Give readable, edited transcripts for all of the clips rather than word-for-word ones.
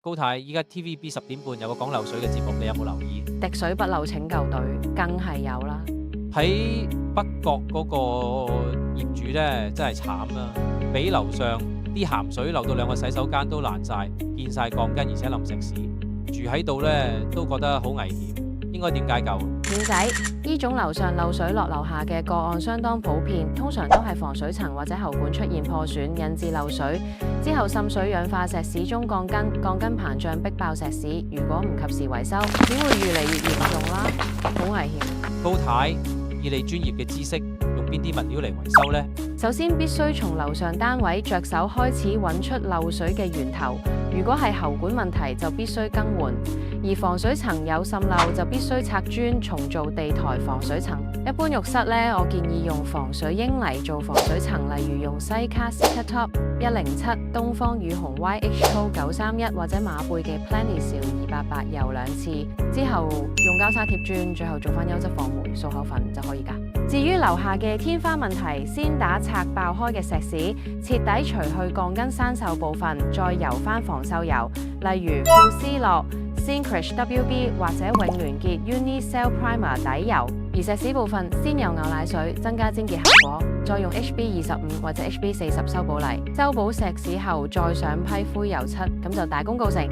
高太，依家 TVB 10點半有個講漏水嘅節目，你有冇留意？滴水不漏拯救隊，梗係有啦。喺北角嗰個業主呢，真係慘啦，俾樓上啲鹹水漏到兩個洗手間都爛晒，見晒鋼筋，而且淋石屎，住喺度呢都覺得好危險，應該點解救？遠仔，呢種樓上漏水落樓下嘅個案相當普遍，通常都係防水層或者喉管出現破損，引致漏水，之後滲水氧化石屎中鋼筋，鋼筋膨脹逼爆石屎，如果唔及時維修，只會越嚟越嚴重啦，好危險。高太，以你專業嘅知識，用邊啲物料嚟維修呢？首先必須從樓上單位着手開始揾出漏水嘅源頭，如果係喉管問題就必須更換，而防水層有滲漏就必須拆磚重做地台防水層。一般浴室呢，我建議用防水英泥做防水層，例如用西卡 Cica-Top 107、東方雨虹 YH-Co 931或者馬貝嘅 Planisil 288油2次，之後用膠砂貼磚，最後做翻優質防霉漱口粉就可以㗎。至於樓下嘅天花問題，先打拆爆開嘅石屎，徹底除去鋼筋生鏽部分，再油翻防鏽油，例如富斯樂、Syncrete WB 或者永聯結 Unicell Primer 底油。而石屎部分先用牛奶水增加粘結效果，再用 HB25 或者 HB40修補泥，修補石屎後再上批灰油漆，咁就大功告成。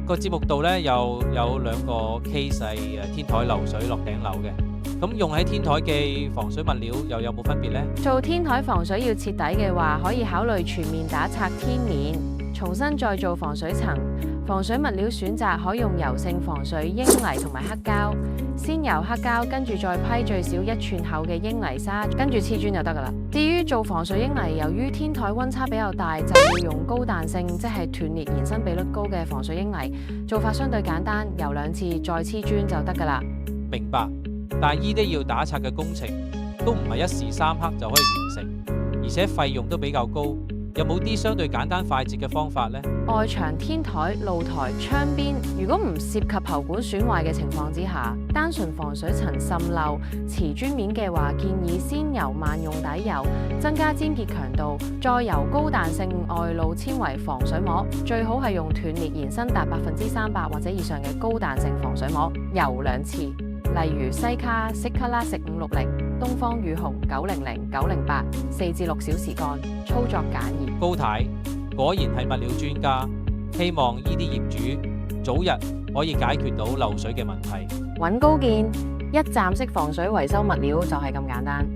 個節目度呢，有兩個 case 係天台漏水落頂樓嘅。咁用喺天台嘅防水物料又有冇分別呢？做天台防水要徹底嘅話，可以考慮全面打拆天面，重新再做防水層。防水物料選擇可用油性防水英泥同埋黑膠，先油黑膠，跟住再批最少1寸厚嘅英泥沙，跟住黐磚就得㗎啦。至於做防水英泥，由於天台溫差比較大，就要用高彈性，即係斷裂延伸比率高嘅防水英泥，做法相對簡單，油2次再黐磚就得㗎啦。明白。但係依啲要打拆嘅工程都唔係一時三刻就可以完成，而且費用都比較高。有冇啲相對簡單快捷嘅方法呢？外牆、天台、露台、窗邊，如果唔涉及喉管損壞嘅情況之下，單純防水層滲漏、瓷磚面嘅話，建議先油萬用底油，增加粘結強度，再油高彈性外露纖維防水膜，最好係用斷裂延伸達300%或者以上嘅高彈性防水膜，油2次，例如西卡 Cica-Lastic 560、東方雨虹900、908，4至6小時乾，操作簡易。高太，果然係物料專家，希望呢啲業主早日可以解決到漏水嘅問題。揾高見，一站式防水維修物料就係咁簡單。